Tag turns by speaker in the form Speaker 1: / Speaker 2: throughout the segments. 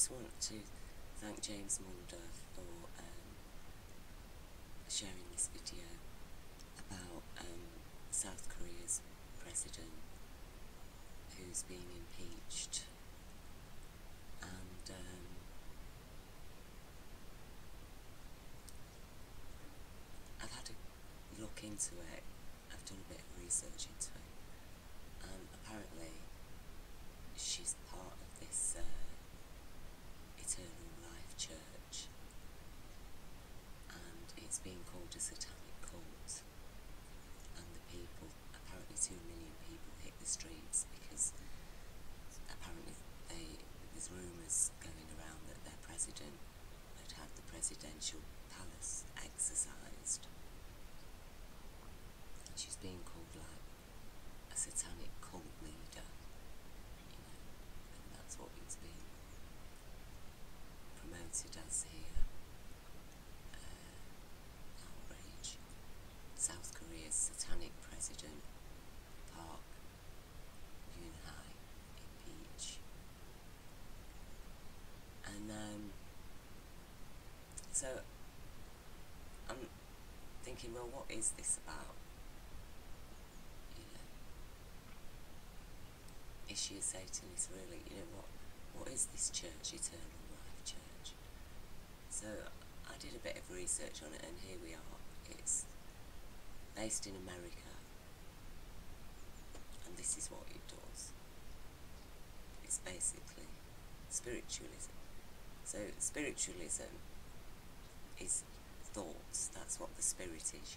Speaker 1: just want to thank James Mulder for sharing this video about South Korea's president who's being impeached, and I've had a look into it. I've done a bit of research into it, and apparently she's part of this Eternal Life Church, and it's being called a satanic cult, and the people, apparently 2 million people hit the streets because apparently there's rumours going around that their president had the presidential palace exorcised, and she's being called like a satanic cult leader, you know, and that's what it's being promoted as here. Outrage. South Korea's satanic president, Park Geun-hye, impeach. And so I'm thinking, well, what is this about? You know, is she a Satanist really? You know, what is this church, Eternal Life Church? So I did a bit of research on it, and here we are. It's based in America, and this is what it does. It's basically spiritualism. So spiritualism is thoughts. That's what the spirit is,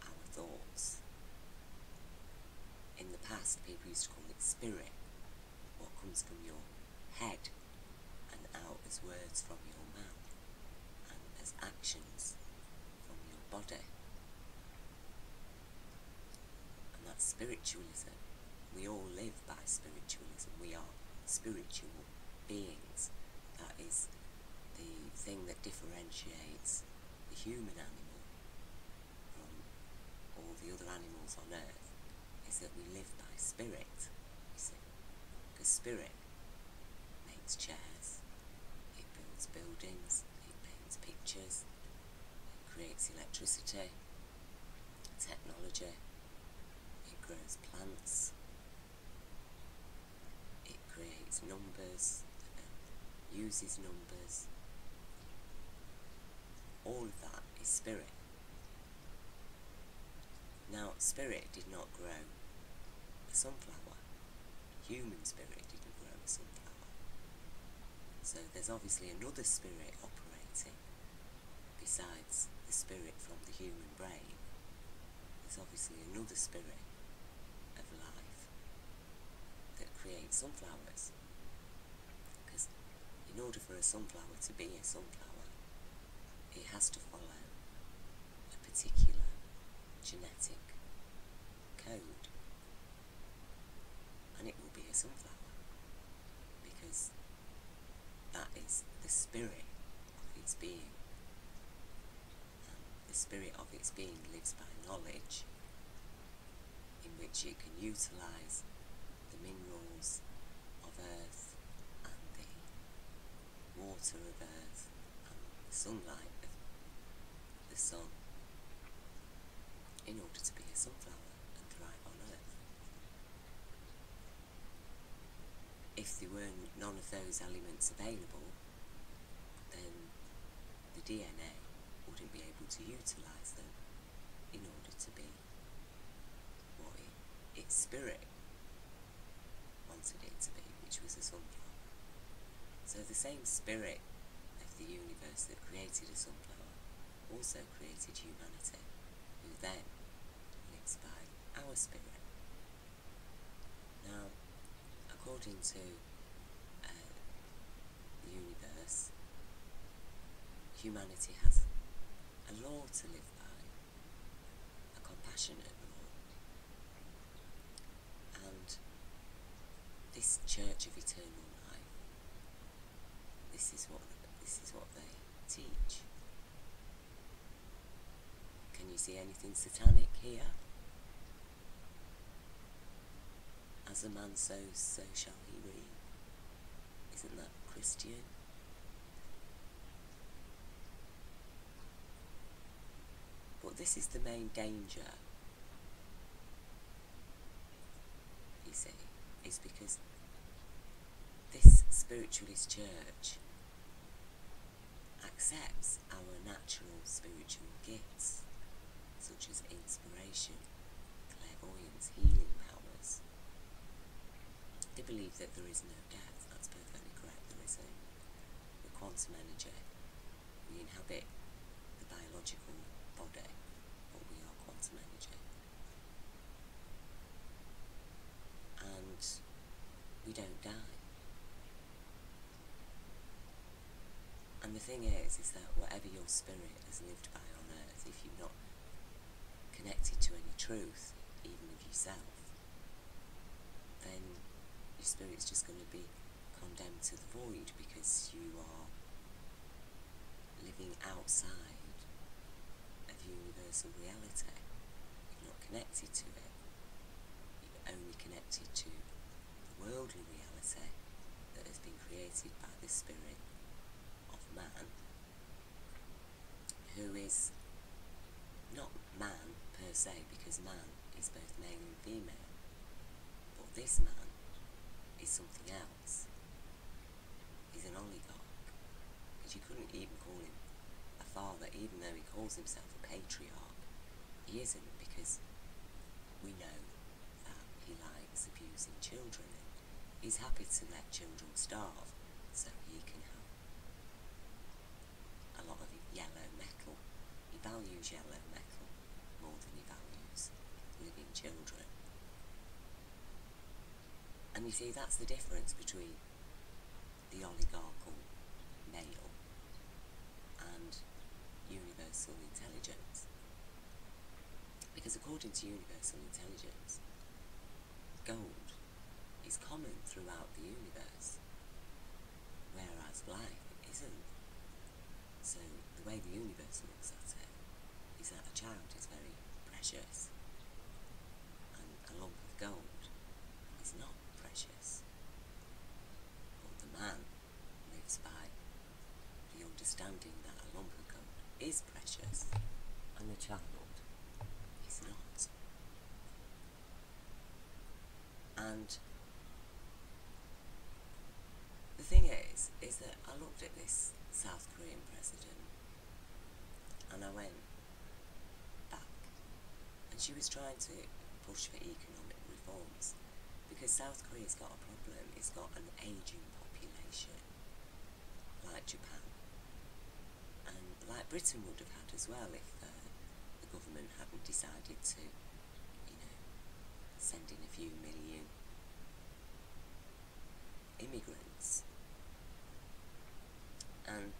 Speaker 1: our thoughts. In the past, people used to call it spirit, what comes from your head and out as words from your mouth and as actions from your body. And that's spiritualism. We all live by spiritualism. We are spiritual beings. That is the thing that differentiates the human animal from all the other animals on earth, is that we live by spirit, you see. Because spirit makes chairs, it builds buildings, it paints pictures, it creates electricity, technology, it grows plants, it creates numbers, uses numbers. All of that is spirit. Now, spirit did not grow a sunflower. Human spirit didn't grow a sunflower. So there's obviously another spirit operating besides the spirit from the human brain. There's obviously another spirit of life that creates sunflowers. Because in order for a sunflower to be a sunflower, it has to follow a particular genetic code, and it will be a sunflower, because that is the spirit of its being, and the spirit of its being lives by knowledge, in which it can utilise the minerals of earth and the water of earth and the sunlight of the sun in order to be a sunflower and thrive on earth. If there were none of those elements available, then the DNA wouldn't be able to utilise them in order to be what its spirit wanted it to be, which was a sunflower. So the same spirit of the universe that created a sunflower also created humanity, who then lives by our spirit. Now, according to the universe, humanity has a law to live by, a compassionate law, and this Church of Eternal Life, this is what they teach. Can you see anything satanic here? As a man sows, so shall he reap. Isn't that Christian? this is the main danger, you see, is because this spiritualist church accepts our natural spiritual gifts, such as inspiration, clairvoyance, healing powers. They believe that there is no death. That's perfectly correct. There isn't. We're quantum energy. We inhabit the biological body, but we are quantum energy. And we don't die. And the thing is that whatever your spirit has lived by on earth, if you're not connected to any truth, even of yourself, then your spirit's just going to be condemned to the void, because you are living outside of universal reality. You're not connected to it. You're only connected to the worldly reality that has been created by the spirit of man, who is not man per se, because man is both male and female, but this man is something else. He's an oligarch, because you couldn't even call him a father, even though he calls himself a patriarch. He isn't, because we know that he likes abusing children. He's happy to let children starve so he can have a lot of yellow metal. He values yellow metal more than he values living children. And you see, that's the difference between the oligarchical male and universal intelligence. Because according to universal intelligence, gold is common throughout the universe, whereas life isn't. So the way the universe looks at it is that a child is very precious, and a lump of gold is not precious. But the man lives by the understanding that a lump of gold is precious, and the child is not. And the thing is that I looked at this South Korean president, and I went back, and she was trying to push for economic reforms, because South Korea's got a problem. It's got an ageing population, like Japan, and like Britain would have had as well if the government hadn't decided to, send in a few million immigrants. And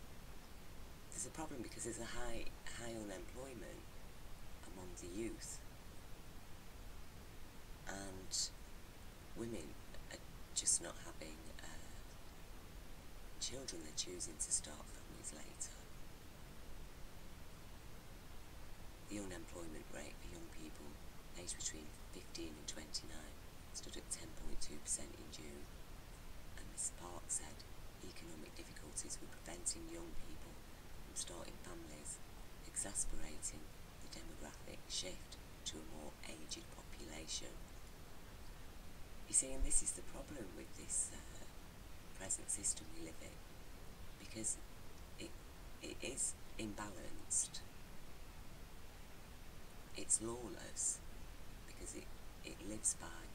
Speaker 1: there's a problem because there's a high unemployment among the youth, and women are just not having children. They're choosing to start families later. The unemployment rate for young people aged between 15 and 29 stood at 10.2% in June, and Ms. Park said economic difficulties were preventing young people from starting families, exacerbating the demographic shift to a more aged population. You see, and this is the problem with this present system we live in, because it is imbalanced. It's lawless, because it lives by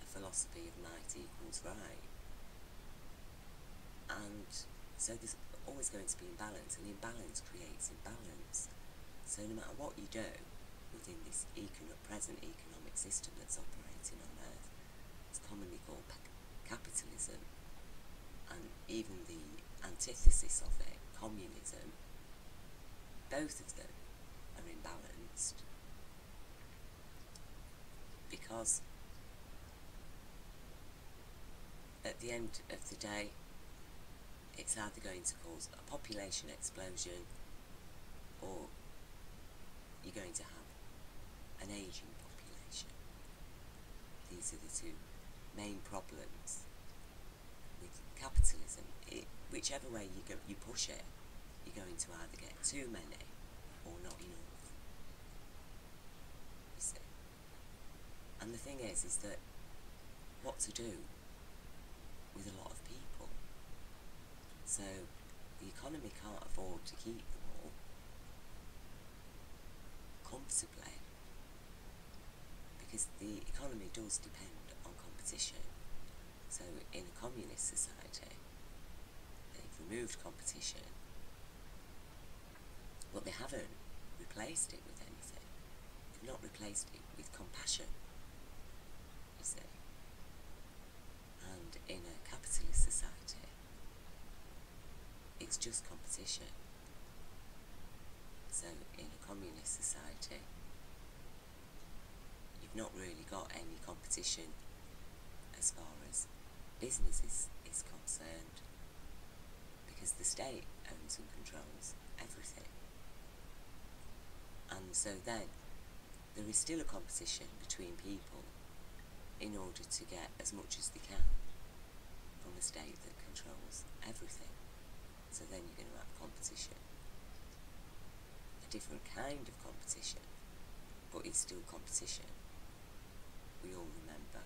Speaker 1: a philosophy of might equals right. And so there's always going to be imbalance, and imbalance creates imbalance. So no matter what you do within this present economic system that's operating on Earth, it's commonly called capitalism, and even the antithesis of it, communism, both of them are imbalanced. Because at the end of the day, it's either going to cause a population explosion, or you're going to have an ageing population. These are the two main problems with capitalism. Whichever way you push it, you're going to either get too many or not enough. And the thing is that what to do with a lot of people. So the economy can't afford to keep them all comfortably, because the economy does depend on competition. So in a communist society, they've removed competition, but they haven't replaced it with anything. They've not replaced it with compassion, you see. And in a capitalist society, it's just competition. So in a communist society, you've not really got any competition as far as business is concerned, because the state owns and controls everything. And so then there is still a competition between people in order to get as much as they can from a state that controls everything. So then you're going to have competition, a different kind of competition, but it's still competition. We all remember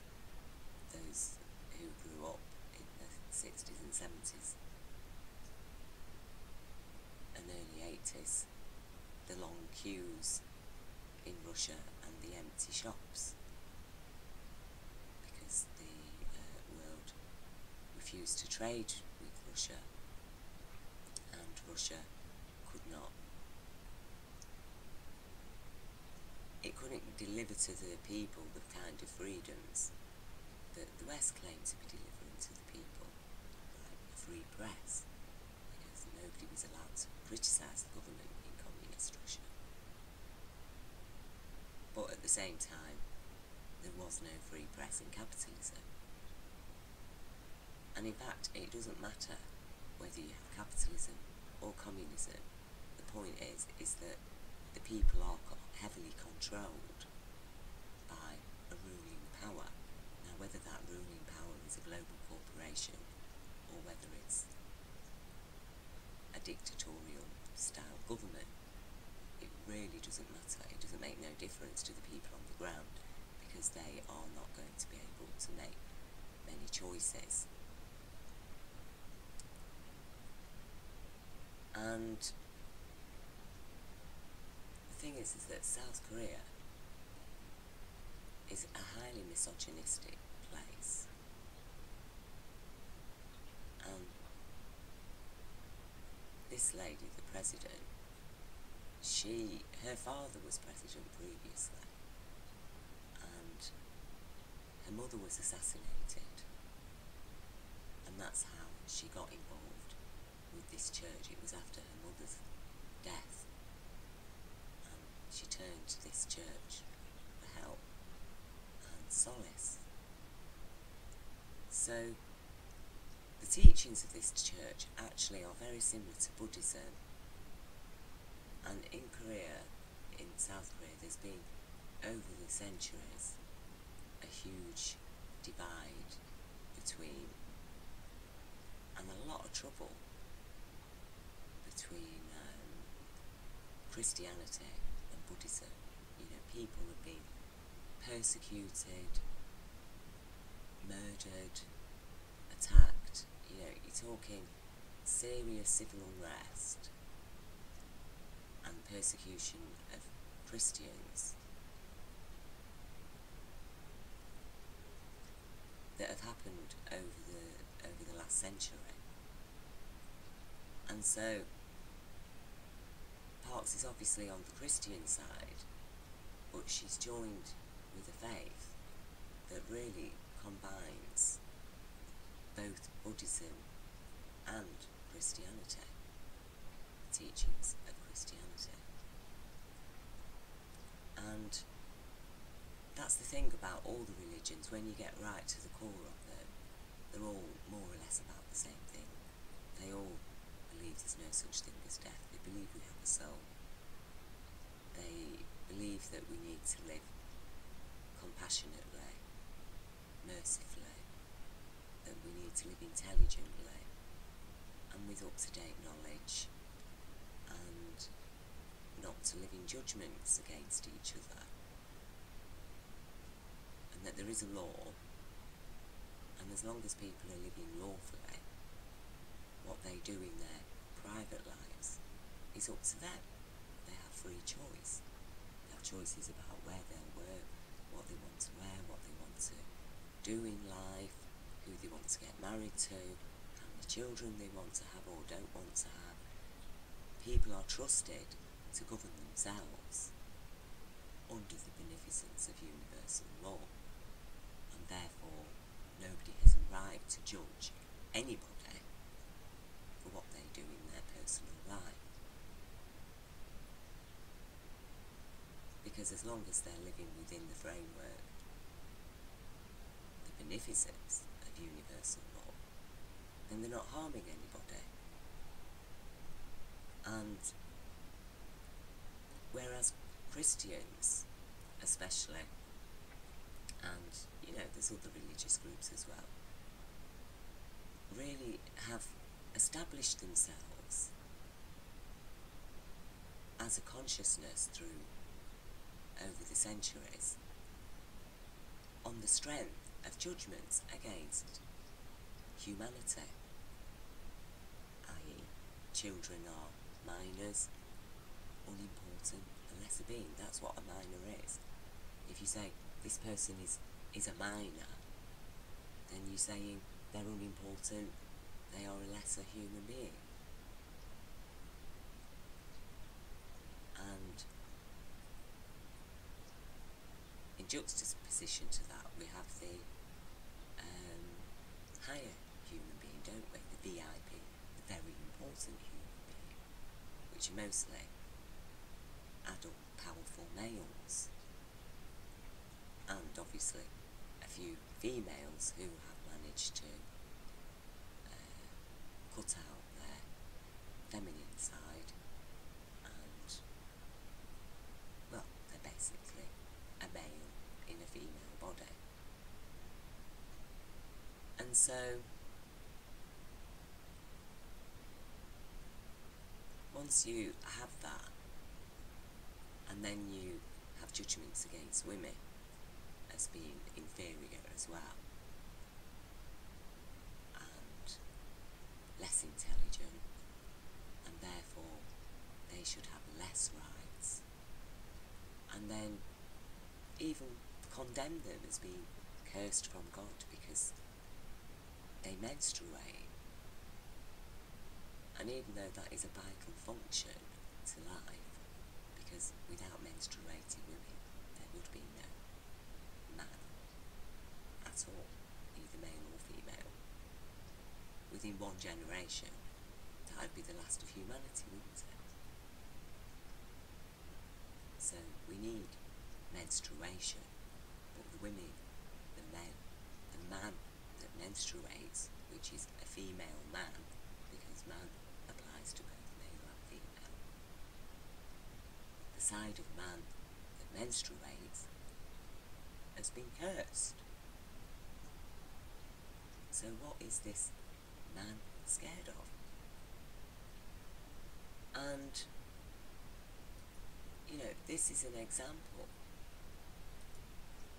Speaker 1: those who grew up in the 60s and 70s and early 80s, the long queues in Russia and the empty shops, because the world refused to trade with Russia, and Russia could not, it couldn't deliver to the people the kind of freedoms that the West claimed to be delivering to the people, like a free press, because nobody was allowed to criticise the government in communist Russia. But at the same time, there was no free press in capitalism. And in fact, it doesn't matter whether you have capitalism or communism. The point is that the people are heavily controlled by a ruling power. Now, whether that ruling power is a global corporation or whether it's a dictatorial style government, it really doesn't matter. It doesn't make no difference to the people on the ground, because they are not going to be able to make many choices. And the thing is that South Korea is a highly misogynistic place. And this lady, the president, her father was president previously, and her mother was assassinated, and that's how she got involved with this church. It was after her mother's death, and she turned to this church for help and solace. So the teachings of this church actually are very similar to Buddhism. And in Korea, in South Korea, there's been, over the centuries, a huge divide between, and a lot of trouble between Christianity and Buddhism. You know, people have been persecuted, murdered, attacked. You know, you're talking serious civil unrest and persecution of Christians that have happened over the last century. And so Parks is obviously on the Christian side, but she's joined with a faith that really combines both Buddhism and Christianity, the teachings of Christianity. And that's the thing about all the religions. When you get right to the core of them, they're all more or less about the same thing. They all believe there's no such thing as death. They believe we have a soul. They believe that we need to live compassionately, mercifully, that we need to live intelligently and with up-to-date knowledge, and not to live in judgments against each other, and and that there is a law, and as long as people are living lawfully, what they do in their private lives is up to them. They have free choice. They have choices about where they'll work, what they want to wear, what they want to do in life, who they want to get married to, how many children they want to have or don't want to have. People are trusted to govern themselves under the beneficence of universal law, and therefore nobody has a right to judge anybody for what they do in their personal life. Because as long as they're living within the framework, the beneficence of universal law, then they're not harming anybody. And whereas Christians, especially, and there's other religious groups as well, really have established themselves as a consciousness over the centuries on the strength of judgments against humanity, i.e. children are minors, unimportant, a lesser being. That's what a minor is. If you say this person is a minor, then you're saying they're unimportant, they are a lesser human being. And in juxtaposition to that, we have the higher human being, don't we? The VIP, the very important human being, which are mostly adult, powerful males, and obviously a few females who have managed to cut out their feminine side, and, well, they're basically a male in a female body. And so, once you have that, and then you have judgments against women as being inferior as well, and less intelligent, and therefore they should have less rights, and then even condemn them as being cursed from God because they menstruate. And even though that is a vital function to life, because without menstruating women there would be no man at all, either male or female. Within one generation, that would be the last of humanity, wouldn't it? So we need menstruation, but the women, the men, the man that menstruates, which is a female man, because man applies to both male and female, the side of man that menstruates has been cursed. So what is this man scared of? And this is an example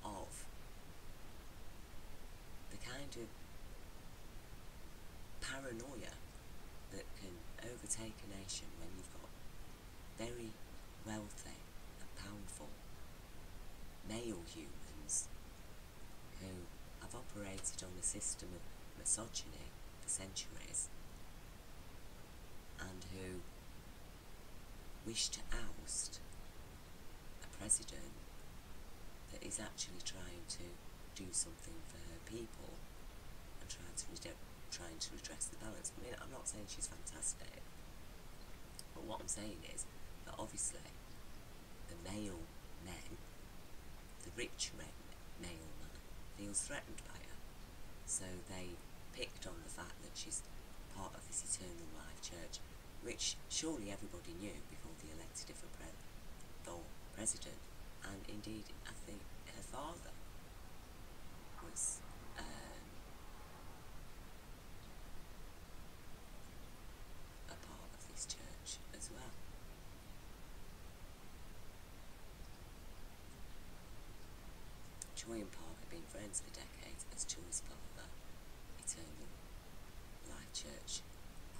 Speaker 1: of the kind of paranoia that can overtake a nation when you've got very wealthy and powerful male humans who have operated on a system of misogyny for centuries, and who wish to oust a president that is actually trying to do something for her people and trying to redress the balance. I mean, I'm not saying she's fantastic, but what I'm saying is that obviously the male men, the rich male man, feels threatened by her. So they picked on the fact that she's part of this eternal life church, which surely everybody knew before they elected her for president. And indeed, I think her father was a part of this church as well. Joy and Park have been friends for decades as Joy's father, Eternal Life Church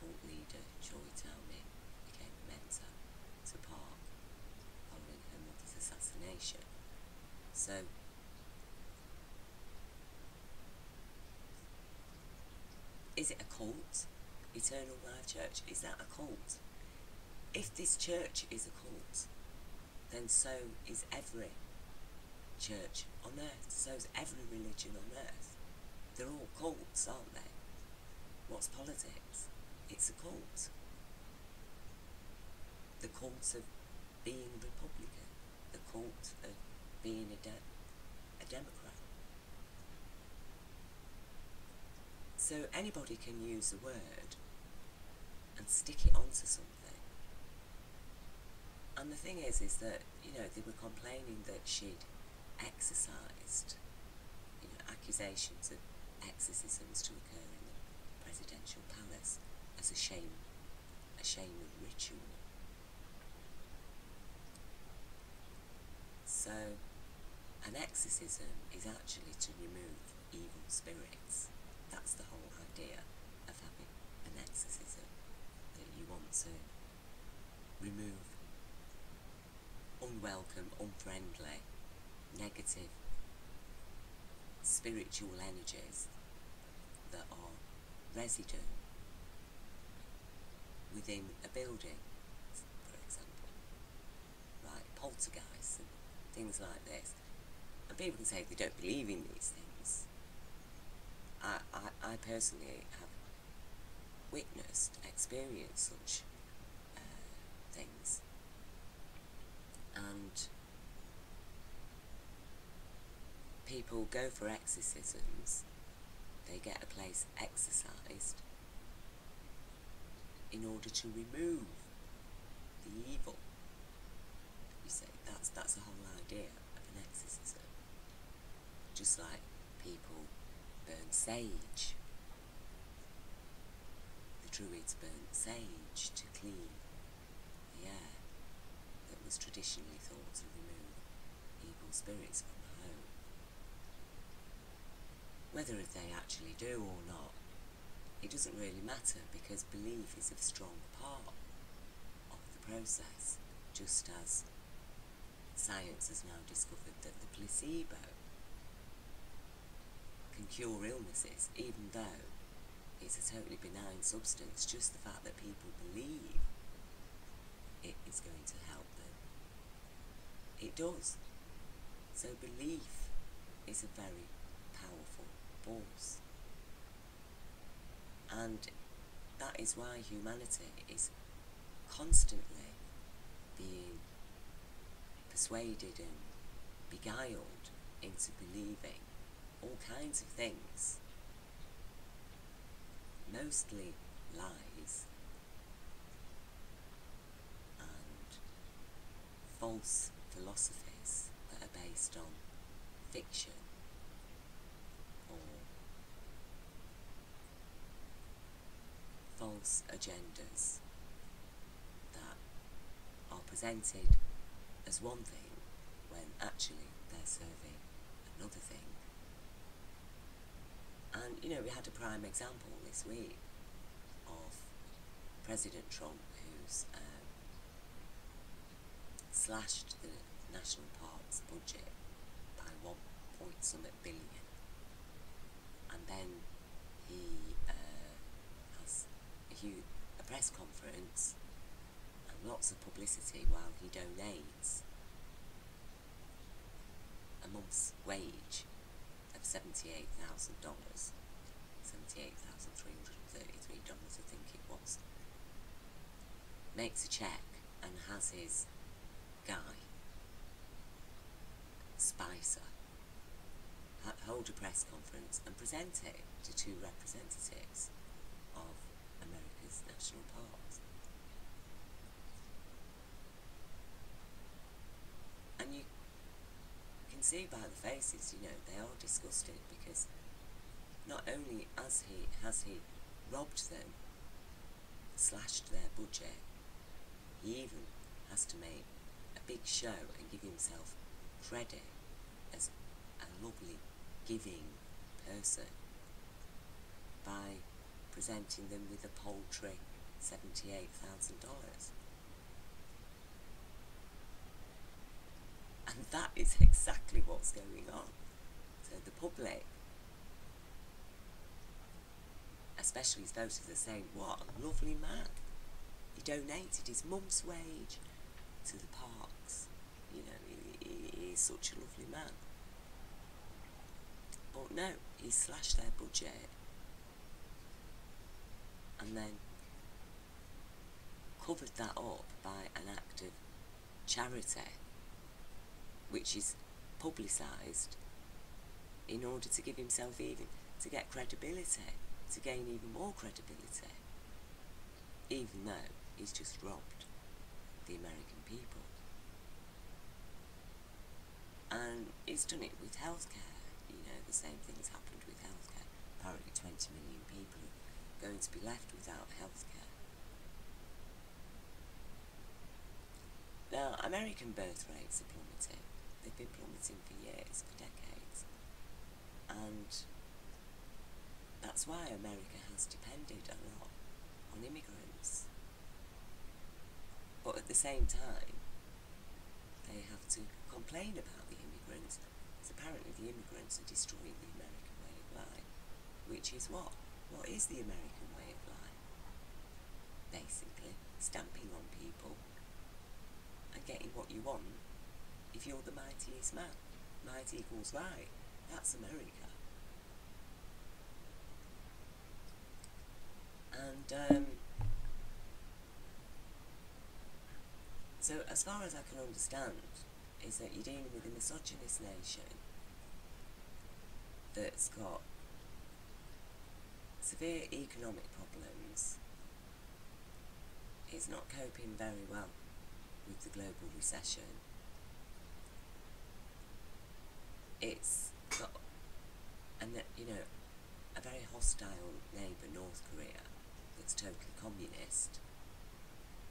Speaker 1: cult leader Joy Towney became a mentor to Park following her mother's assassination. So, is it a cult? Eternal Life Church, is that a cult? If this church is a cult, then so is every church on earth, so is every religion on earth. They're all cults, aren't they? What's politics? It's a cult. The cult of being Republican, the cult of being a Democrat. So anybody can use a word and stick it onto something. And the thing is that, you know, they were complaining that she'd exorcised, you know, accusations of exorcisms to occur in the presidential palace as a shame of ritual. So, an exorcism is actually to remove evil spirits. That's the whole idea of having an exorcism, that you want to remove unwelcome, unfriendly, negative spiritual energies that are resident within a building, for example, right? Poltergeists and things like this. And people can say they don't believe in these things. I personally have experienced such things, and people go for exorcisms, they get a place exorcised in order to remove the evil. You see, that's the whole idea of an exorcism. Just like people burn sage. The Druids burnt sage to clean the air that was traditionally thought to remove evil spirits from the home. Whether they actually do or not, it doesn't really matter, because belief is a strong part of the process, just as science has now discovered that the placebo can cure illnesses, even though it's a totally benign substance. Just the fact that people believe it is going to help them, it does. So belief is a very powerful force, and that is why humanity is constantly being persuaded and beguiled into believing all kinds of things, mostly lies and false philosophies that are based on fiction or false agendas that are presented as one thing when actually they're serving another thing. And, you know, we had a prime example this week of President Trump, who's slashed the national parks budget by 1 point something billion, and then he has a press conference and lots of publicity while he donates a month's wage of $78,000, $78,333, I think it was, makes a check and has his guy, Spicer, hold a press conference and present it to 2 representatives of America's national parks. And you can see by the faces, you know, they are disgusted, because not only has he robbed them, slashed their budget, he even has to make a big show and give himself credit as a lovely giving person by presenting them with a paltry $78,000. And that is exactly what's going on. So the public, especially his voters, are saying, what a lovely man. He donated his mum's wage to the parks. You know, he is such a lovely man. But no, he slashed their budget and then covered that up by an act of charity, which is publicised in order to give himself even, to get credibility, to gain even more credibility, even though he's just robbed the American people. And he's done it with healthcare. You know, the same thing's happened with healthcare. Apparently 20 million people are going to be left without healthcare. Now, American birth rates are plummeting. They've been plummeting for years, for decades. And that's why America has depended a lot on immigrants. But at the same time, they have to complain about the immigrants, because apparently the immigrants are destroying the American way of life. Which is what? What is the American way of life? Basically, stamping on people and getting what you want if you're the mightiest man. Might equals right. That's America. And so as far as I can understand, is that you're dealing with a misogynist nation that's got severe economic problems, is not coping very well with the global recession. It's got, you know, a very hostile neighbour, North Korea, that's totally communist.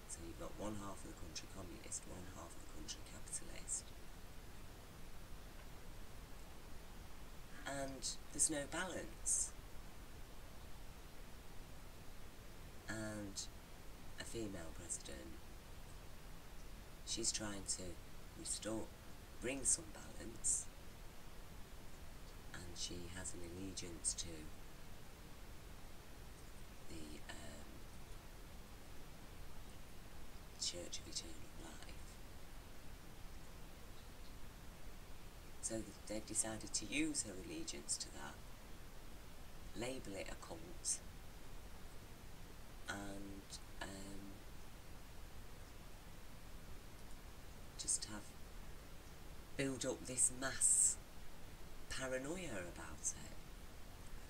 Speaker 1: So you've got one half of the country communist, one half of the country capitalist. And there's no balance. And a female president, she's trying to bring some balance, and she has an allegiance to the Church of Eternal Life. So they've decided to use her allegiance to that, label it a cult, and just build up this mass paranoia about it.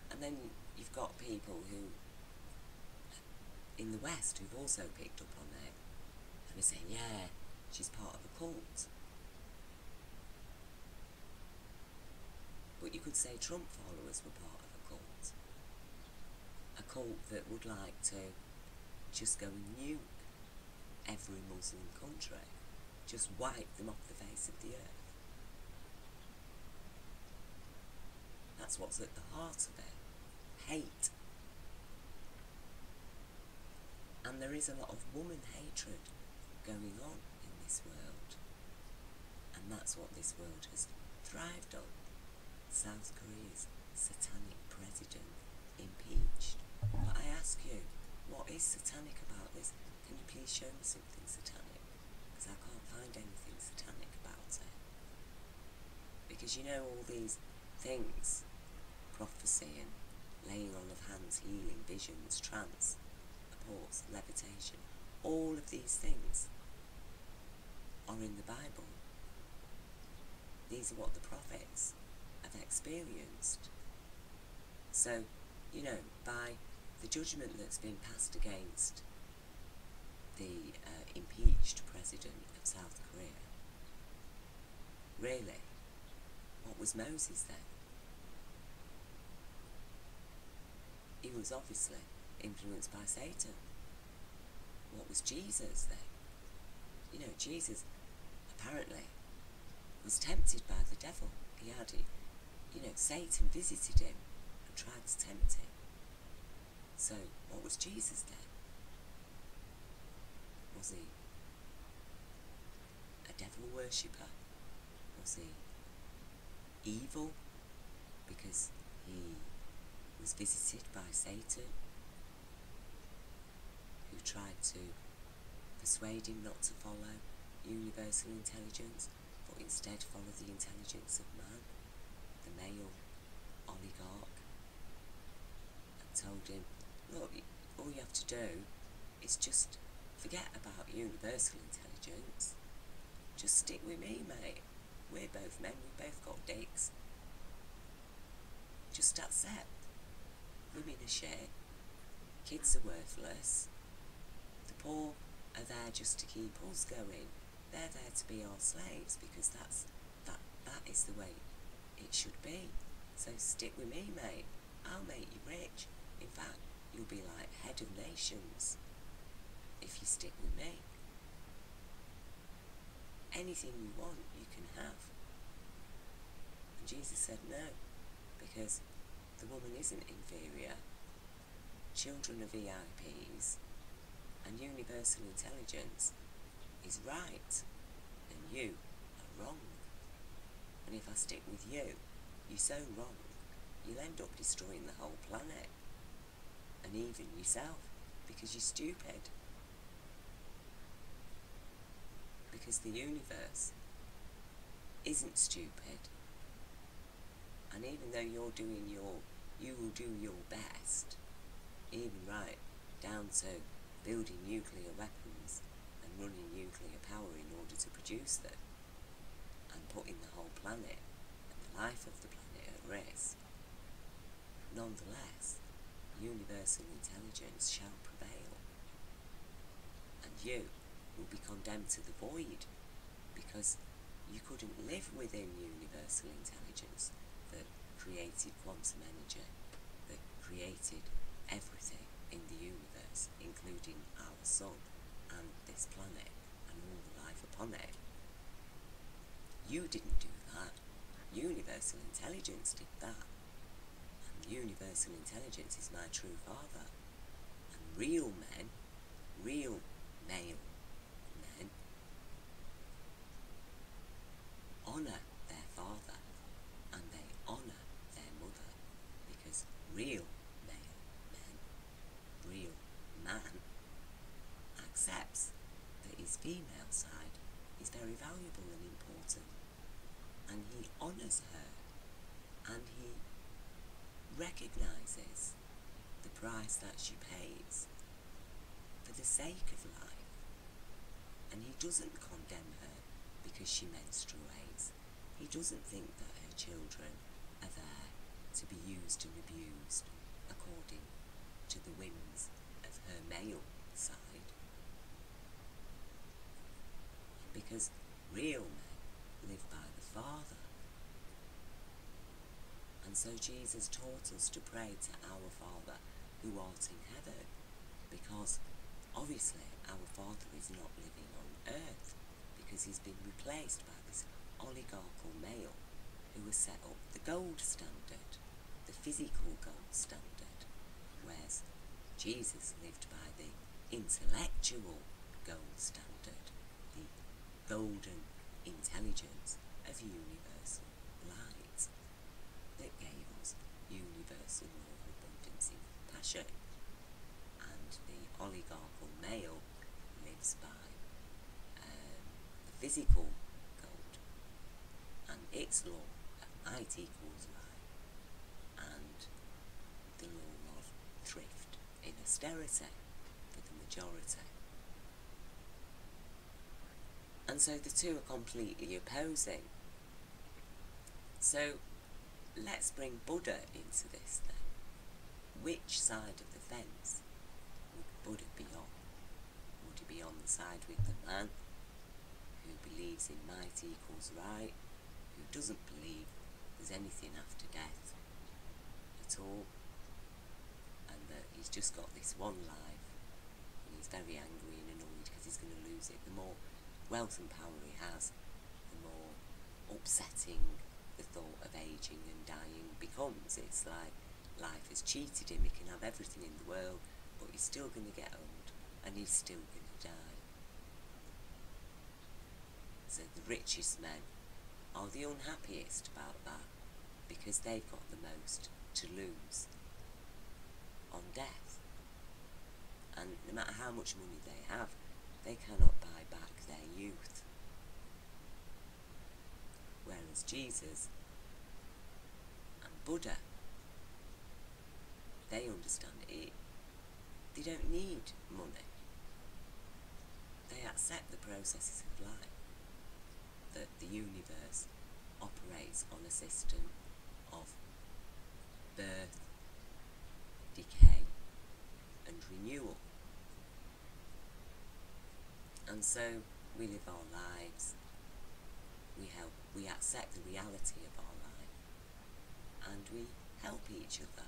Speaker 1: And then you've got people who, in the West, who've also picked up on it, and are saying, yeah, she's part of a cult. But you could say Trump followers were part of a cult. A cult that would like to just go and nuke every Muslim country. Just wipe them off the face of the earth. That's what's at the heart of it. Hate. And there is a lot of woman hatred going on in this world. And that's what this world has thrived on. South Korea's satanic president impeached. But I ask you, what is satanic about this? Can you please show me something satanic? Because I can't find anything satanic about it. Because you know all these things, prophecy and laying on of hands, healing, visions, trance, apports, levitation, all of these things are in the Bible. These are what the prophets have experienced. So, you know, by the judgment that's been passed against the impeached president of South Korea, really, what was Moses then? He was obviously influenced by Satan. What was Jesus then? You know, Jesus apparently was tempted by the devil. He had You know, Satan visited him and tried to tempt him. So, what was Jesus then? Was he a devil worshipper? Was he evil because he was visited by Satan, who tried to persuade him not to follow universal intelligence, but instead follow the intelligence of man, the male oligarch, and told him, look, all you have to do is just forget about universal intelligence, just stick with me, mate. We're both men, we both got dicks. Just accept. Women are shit, kids are worthless, the poor are there just to keep us going. They're there to be our slaves, because that is the way it should be. So stick with me, mate. I'll make you rich. In fact, you'll be like head of nations if you stick with me. Anything you want, you can have. And Jesus said no, because the woman isn't inferior. Children are VIPs, and universal intelligence is right, and you are wrong. And if I stick with you, you're so wrong, you'll end up destroying the whole planet, and even yourself, because you're stupid. Because the universe isn't stupid, and even though you will do your best, even right down to building nuclear weapons and running nuclear power in order to produce them, and putting the whole planet and the life of the planet at risk, nonetheless, universal intelligence shall prevail, and you will be condemned to the void, because you couldn't live within universal intelligence that created quantum energy, that created everything in the universe, including our sun and this planet and all the life upon it. You didn't do that. Universal intelligence did that. And universal intelligence is my true father. And real men, real male men, honour their father and they honour their mother, because real male men, real man, accepts that his female side is very valuable and important, and he honours her, and he recognises the price that she pays for the sake of life, and he doesn't condemn her because she menstruates. He doesn't think that her children are there to be used and abused according to the whims of her male side, because real men live by the Father. And so Jesus taught us to pray to our Father who art in heaven, because obviously our Father is not living on earth, because he's been replaced by this oligarchical male who has set up the gold standard, the physical gold standard, whereas Jesus lived by the intellectual gold standard, the golden intelligence of universal light that gave us universal law of abundance and compassion. And the oligarchical male lives by the physical gold and its law of might equals right, and the law of thrift in austerity for the majority. And so the two are completely opposing. So let's bring Buddha into this then. Which side of the fence would Buddha be on? Would he be on the side with the man who believes in might equals right, who doesn't believe there's anything after death at all, and that he's just got this one life, and he's very angry and annoyed because he's going to lose it? The more wealth and power he has, the more upsetting the thought of aging and dying becomes. It's like life has cheated him. He can have everything in the world, but he's still going to get old, and he's still going to die. So the richest men are the unhappiest about that, because they've got the most to lose on death. And no matter how much money they have, they cannot buy back their youth. Whereas Jesus and Buddha, they understand it. They don't need money. They accept the processes of life, that the universe operates on a system of birth, decay, and renewal. And so we live our lives, we accept the reality of our life, and we help each other.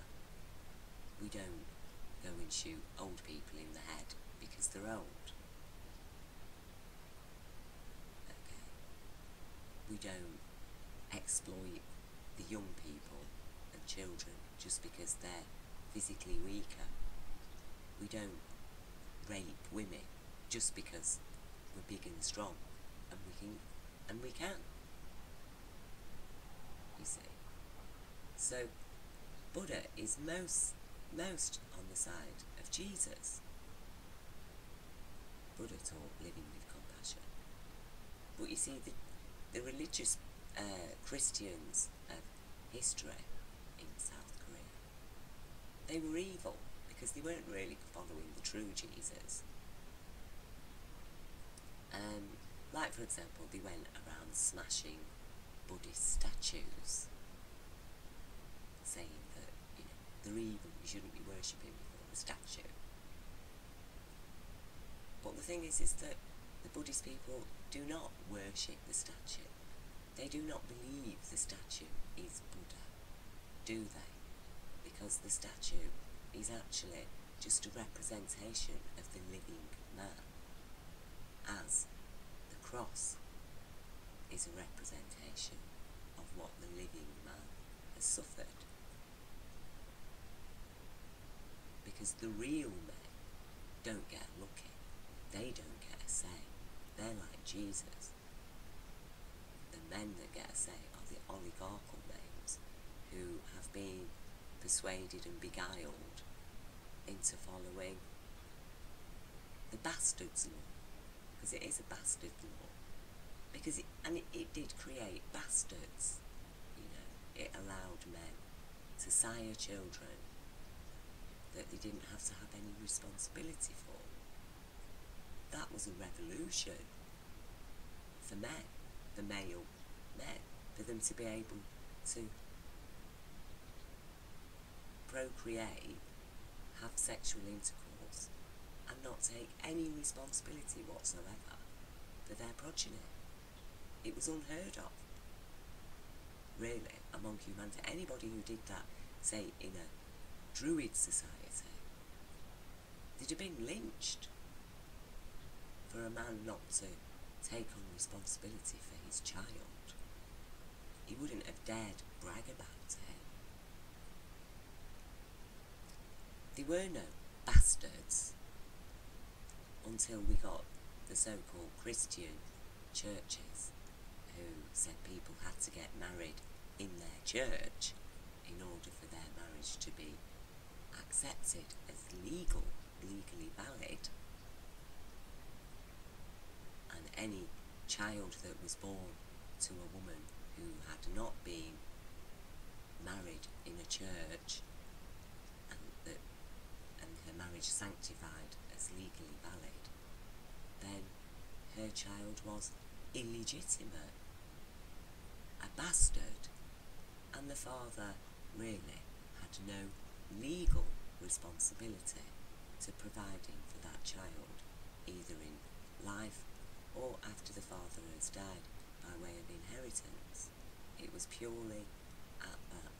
Speaker 1: We don't go and shoot old people in the head because they're old. Okay. We don't exploit the young people and children just because they're physically weaker. We don't rape women just because we're big and strong, and we can. You see. So Buddha is most on the side of Jesus. Buddha taught living with compassion. But you see, the religious Christians of history in South Korea, they were evil because they weren't really following the true Jesus. Like, for example, they went around smashing Buddhist statues, saying that, you know, they're evil, you shouldn't be worshipping before a statue. But the thing is that the Buddhist people do not worship the statue. They do not believe the statue is Buddha, do they? Because the statue is actually just a representation of the living man, as the cross is a representation of what the living man has suffered. Because the real men don't get lucky. They don't get a say. They're like Jesus. The men that get a say are the oligarchical names who have been persuaded and beguiled into following the bastard's law. Because it is a bastard law. Because it did create bastards. You know, it allowed men to sire children that they didn't have to have any responsibility for. That was a revolution for men, the male men, for them to be able to procreate, have sexual intercourse, and not take any responsibility whatsoever for their progeny. It was unheard of, really, among humanity. Anybody who did that, say, in a Druid society, they'd have been lynched for a man not to take on responsibility for his child. He wouldn't have dared brag about it. There were no bastards until we got the so-called Christian churches who said people had to get married in their church in order for their marriage to be accepted as legally valid. And any child that was born to a woman who had not been married in a church and her marriage sanctified as legally valid, then her child was illegitimate, a bastard, and the father really had no legal responsibility to providing for that child, either in life or after the father has died by way of inheritance. It was purely at that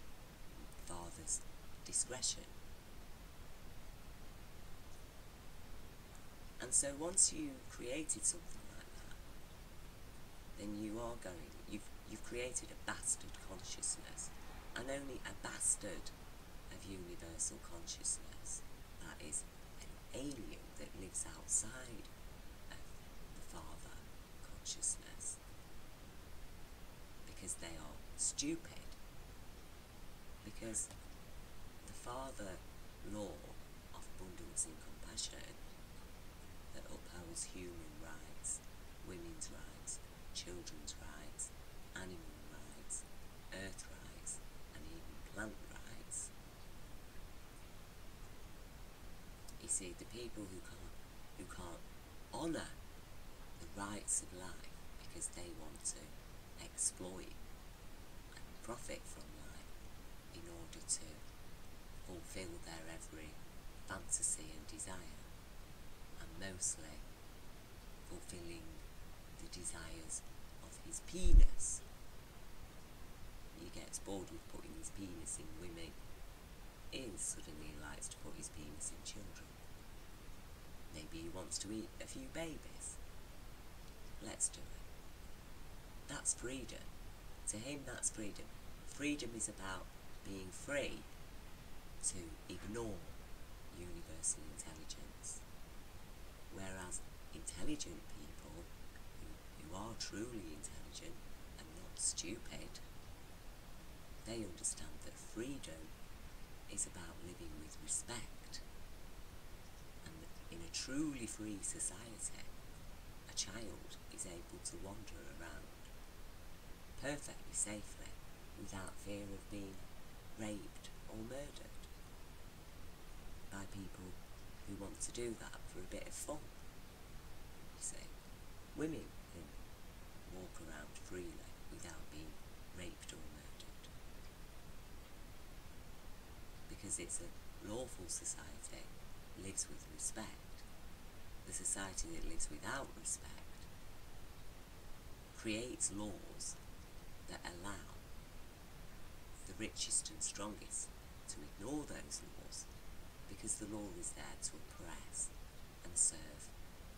Speaker 1: father's discretion. And so once you created something like that, then you are going, You've created a bastard consciousness, and only a bastard of universal consciousness, that is, an alien that lives outside of the father consciousness, because they are stupid, because the father law of abundance and compassion that upholds human rights, women's rights, children's rights, animal rights, earth rights, and even plant rights. You see, the people who can't honour the rights of life because they want to exploit and profit from life in order to fulfil their every fantasy and desire, and mostly fulfilling the desires of his penis. He gets bored with putting his penis in women, he suddenly likes to put his penis in children. Maybe he wants to eat a few babies. Let's do it. That's freedom. To him, that's freedom. Freedom is about being free to ignore universal intelligence. Whereas intelligent people, who are truly intelligent and not stupid, they understand that freedom is about living with respect. And in a truly free society, a child is able to wander around perfectly safely without fear of being raped or murdered by people who want to do that for a bit of fun. You see, women can walk around freely without being raped or murdered, because it's a lawful society, lives with respect. The society that lives without respect creates laws that allow the richest and strongest to ignore those laws, because the law is there to oppress and serve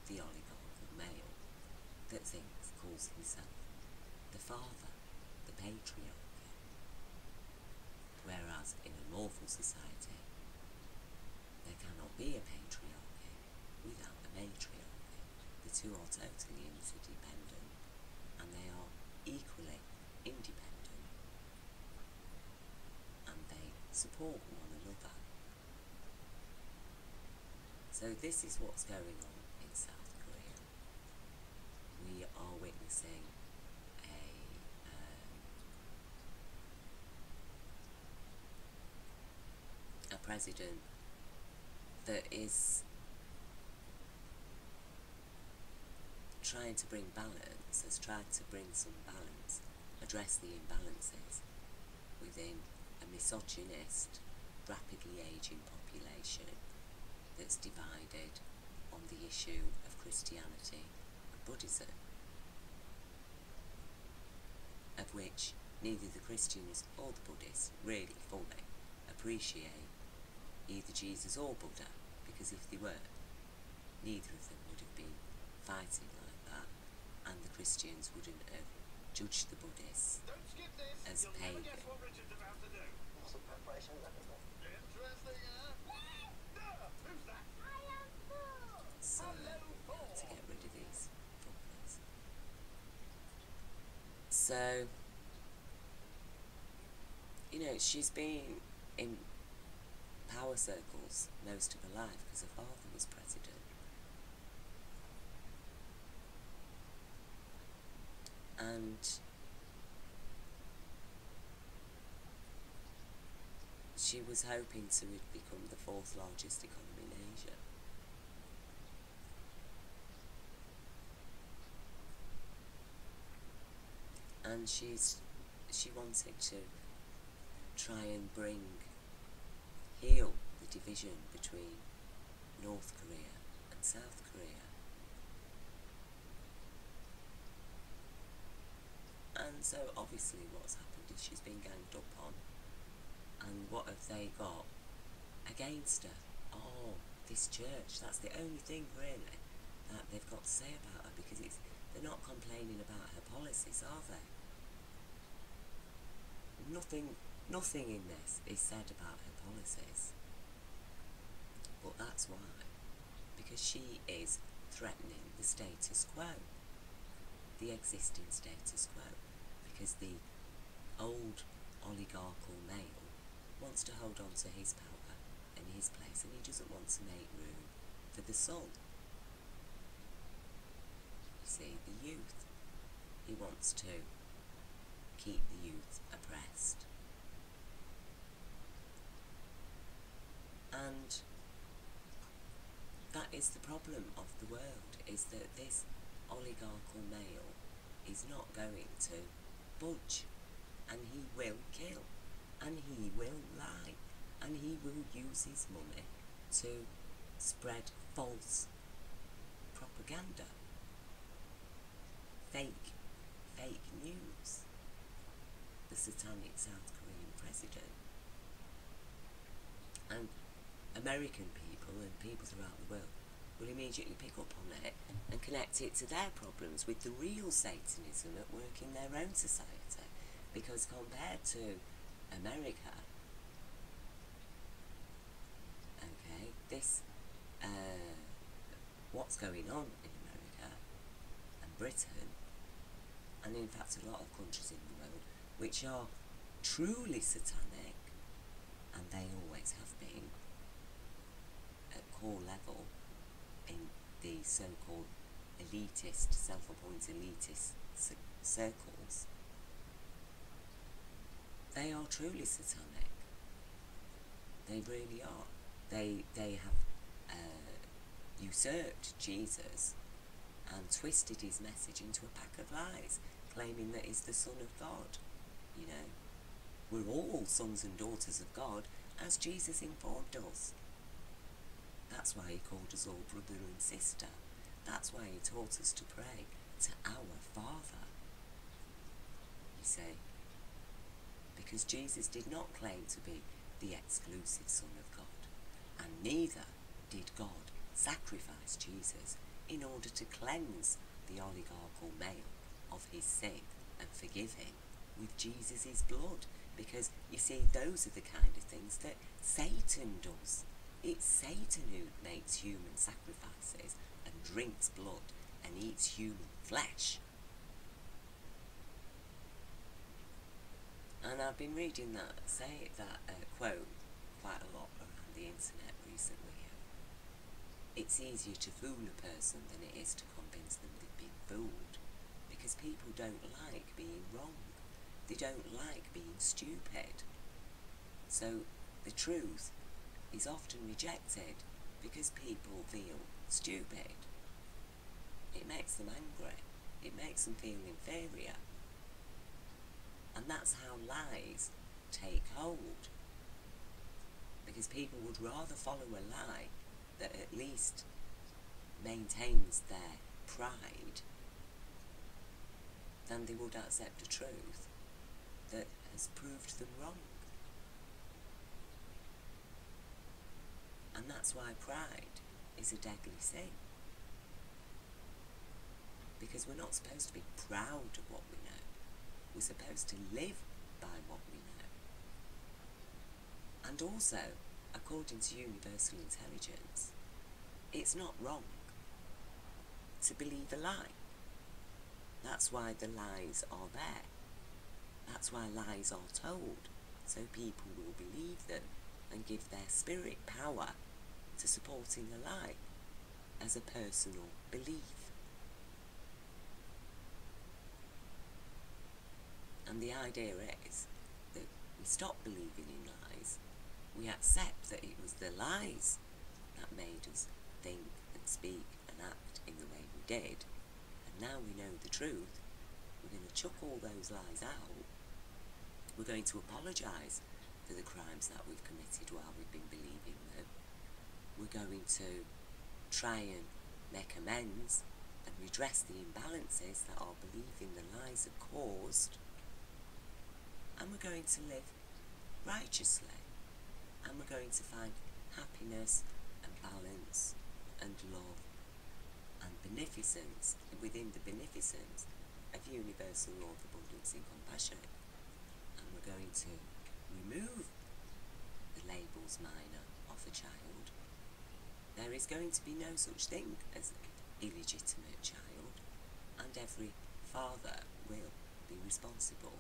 Speaker 1: the oligarchical male that calls himself the father, the patriarchy. Whereas in a lawful society, there cannot be a patriarchy without a matriarchy. The two are totally interdependent, and they are equally independent, and they support one another. So this is what's going on in South Korea. We are witnessing a president that is trying to bring balance, has tried to bring some balance, address the imbalances within a misogynist, rapidly ageing population that's divided on the issue of Christianity and Buddhism, of which neither the Christians or the Buddhists really fully appreciate either Jesus or Buddha, because if they were, neither of them would have been fighting like that, and the Christians wouldn't have judged the Buddhists as pagan. So, to get rid of these fuckers. So, you know, she's been in power circles most of her life because her father was president. And she was hoping to become the fourth largest economy in Asia. And she wanted to try and heal the division between North Korea and South Korea. And so obviously what's happened is she's been ganged up on, and what have they got against her? Oh, this church, that's the only thing really that they've got to say about her, because they're not complaining about her policies, are they? Nothing in this is said about her policies, but that's why, because she is threatening the status quo, the existing status quo, because the old oligarchical male wants to hold on to his power and his place, and he doesn't want to make room for the son. You see, the youth, he wants to keep the youth oppressed. And that is the problem of the world, is that this oligarchical male is not going to budge, and he will kill, and he will lie, and he will use his money to spread false propaganda, fake news. The satanic South Korean president. And American people and people throughout the world will immediately pick up on it and connect it to their problems with the real Satanism at work in their own society. Because compared to America, okay, this, what's going on in America and Britain, and in fact a lot of countries in the world, which are truly satanic, and they always have been, at core level, in the so-called elitist, self-appointed elitist circles, they are truly satanic. They really are. They have usurped Jesus and twisted his message into a pack of lies, claiming that he's the Son of God. You know, we're all sons and daughters of God, as Jesus informed us. That's why he called us all brother and sister. That's why he taught us to pray to our Father. You see, because Jesus did not claim to be the exclusive Son of God, and neither did God sacrifice Jesus in order to cleanse the oligarchical male of his sin and forgive him with Jesus' blood. Because, you see, those are the kind of things that Satan does. It's Satan who makes human sacrifices and drinks blood and eats human flesh. And I've been reading that quote quite a lot around the internet recently. It's easier to fool a person than it is to convince them they've been fooled, because people don't like being wrong. They don't like being stupid. So the truth is often rejected because people feel stupid. It makes them angry. It makes them feel inferior. And that's how lies take hold. Because people would rather follow a lie that at least maintains their pride than they would accept a truth that has proved them wrong. And that's why pride is a deadly sin. Because we're not supposed to be proud of what we know. We're supposed to live by what we know. And also, according to universal intelligence, it's not wrong to believe a lie. That's why the lies are there. That's why lies are told, so people will believe them and give their spirit power to supporting a lie as a personal belief. And the idea is that we stop believing in lies, we accept that it was the lies that made us think and speak and act in the way we did, and now we know the truth. We're going to chuck all those lies out. We're going to apologise for the crimes that we've committed while we've been believing them. We're going to try and make amends and redress the imbalances that our belief in the lies have caused. And we're going to live righteously. And we're going to find happiness and balance and love and beneficence within the beneficence of universal law of abundance and compassion. And we're going to remove the labels minor off a child, there is going to be no such thing as illegitimate child, and every father will be responsible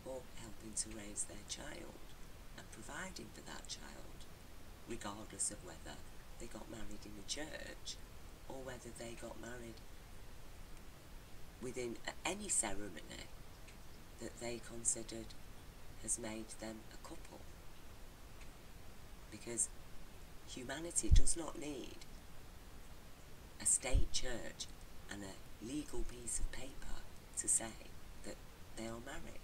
Speaker 1: for helping to raise their child and providing for that child, regardless of whether they got married in a church or whether they got married within any ceremony that they considered has made them a couple. Because humanity does not need a state church and a legal piece of paper to say that they are married.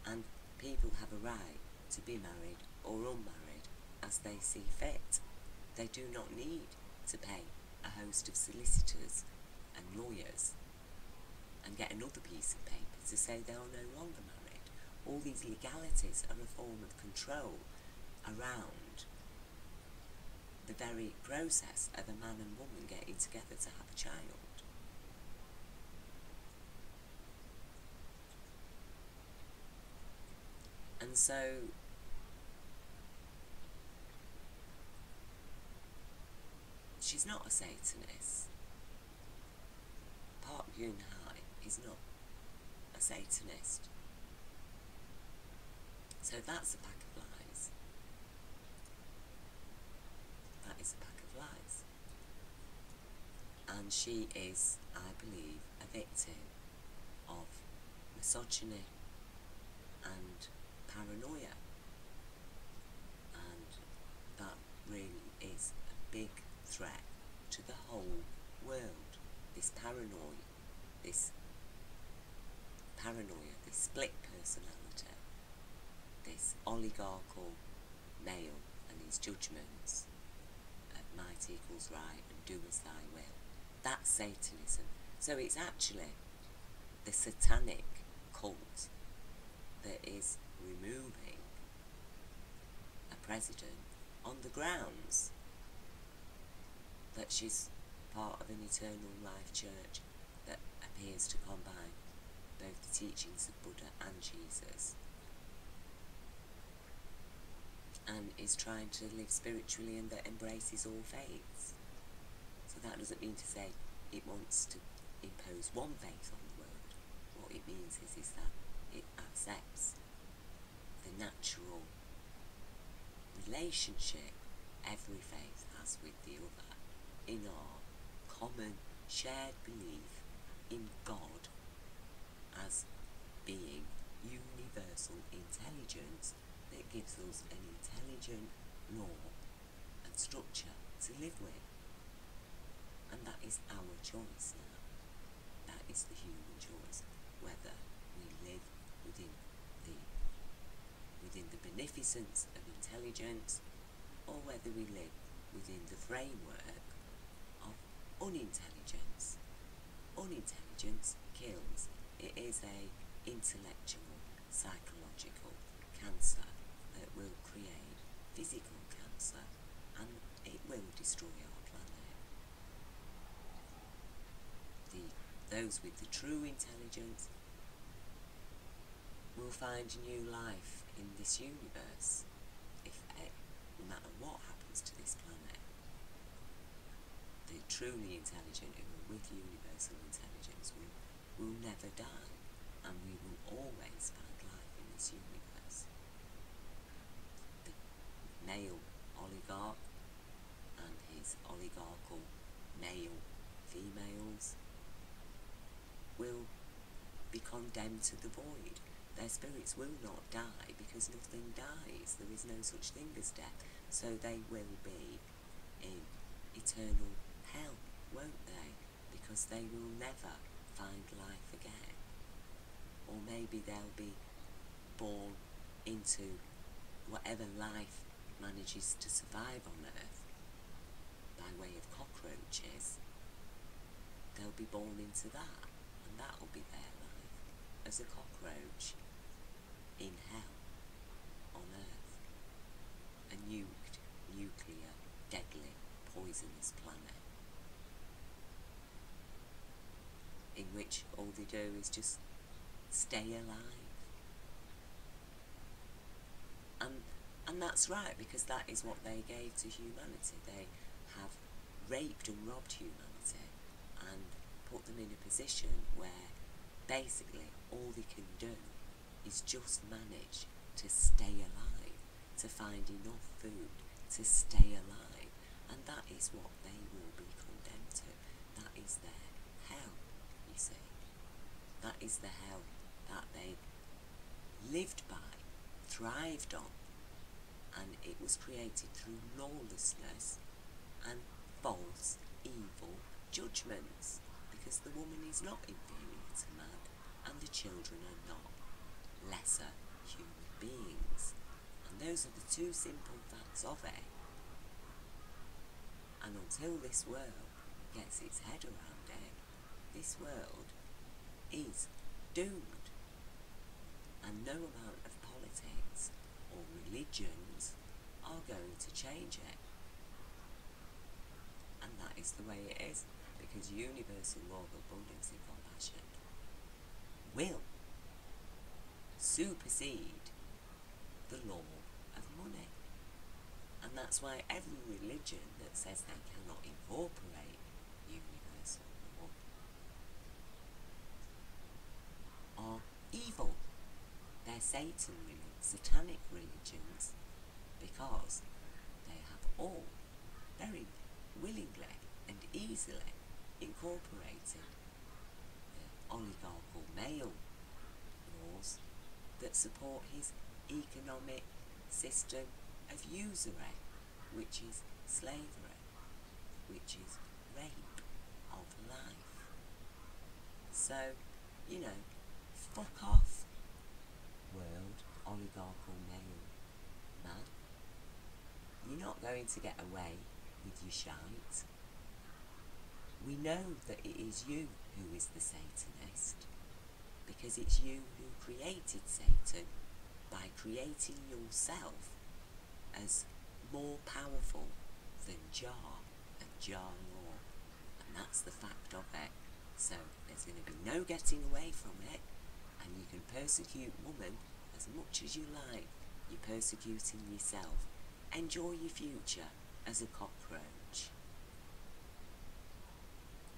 Speaker 1: And people have a right to be married or unmarried as they see fit. They do not need to pay a host of solicitors and lawyers and get another piece of paper to say they are no longer married. All these legalities are a form of control around the very process of a man and woman getting together to have a child. And so she's not a Satanist. Park Geun-hye is not a Satanist. So that's a pack of lies. That is a pack of lies. And she is, I believe, a victim of misogyny and paranoia. And that really is a big threat to the whole world. This paranoia, this split personality, this oligarchical male and his judgments of might equals right and do as thy will. That's Satanism. So it's actually the satanic cult that is removing a president on the grounds that she's part of an eternal life church that appears to combine both the teachings of Buddha and Jesus, and is trying to live spiritually and that embraces all faiths. So that doesn't mean to say it wants to impose one faith on the world. What it means is that it accepts the natural relationship every faith has with the other in our common shared belief in God as being universal intelligence that gives us an intelligent law and structure to live with. And that is our choice now. That is the human choice, whether we live within the beneficence of intelligence or whether we live within the framework of unintelligence. Unintelligence kills. It is a intellectual, psychological cancer that will create physical cancer, and it will destroy our planet. Those with the true intelligence will find new life in this universe, no matter what happens to this planet. The truly intelligent who are with universal intelligence will never die, and we will always find life in this universe. The male oligarch and his oligarchical male females will be condemned to the void. Their spirits will not die because nothing dies. There is no such thing as death. So they will be in eternal hell, won't they? Because they will never find life again. Or maybe they'll be born into whatever life manages to survive on Earth by way of cockroaches. They'll be born into that, and that will be their life as a cockroach in hell on Earth. A nuked, nuclear, deadly, poisonous planet. in which all they do is just stay alive. And that's right, because that is what they gave to humanity. They have raped and robbed humanity and put them in a position where basically all they can do is just manage to stay alive, to find enough food, to stay alive. And that is what they will be condemned to. That is their hell, you see. That is the hell that they lived by, thrived on. And it was created through lawlessness and false, evil judgments, because the woman is not inferior to man, and the children are not lesser human beings. And those are the two simple facts of it. And until this world gets its head around it, this world is doomed. And no amount of politics or religions are going to change it. And that is the way it is, because universal law of abundance and compassion will supersede the law of money. And that's why every religion that says they cannot incorporate universal law are evil. They're satanic religions, because they have all very willingly and easily incorporated the oligarchical male laws that support his economic system of usury, which is slavery, which is rape of life. So, fuck off, world oligarchical male man. You're not going to get away with your shite. We know that it is you who is the Satanist, because it's you who created Satan by creating yourself as more powerful than Jah and Jah law. And that's the fact of it. So there's going to be no getting away from it, and you can persecute woman as much as you like. You're persecuting yourself. Enjoy your future as a cockroach.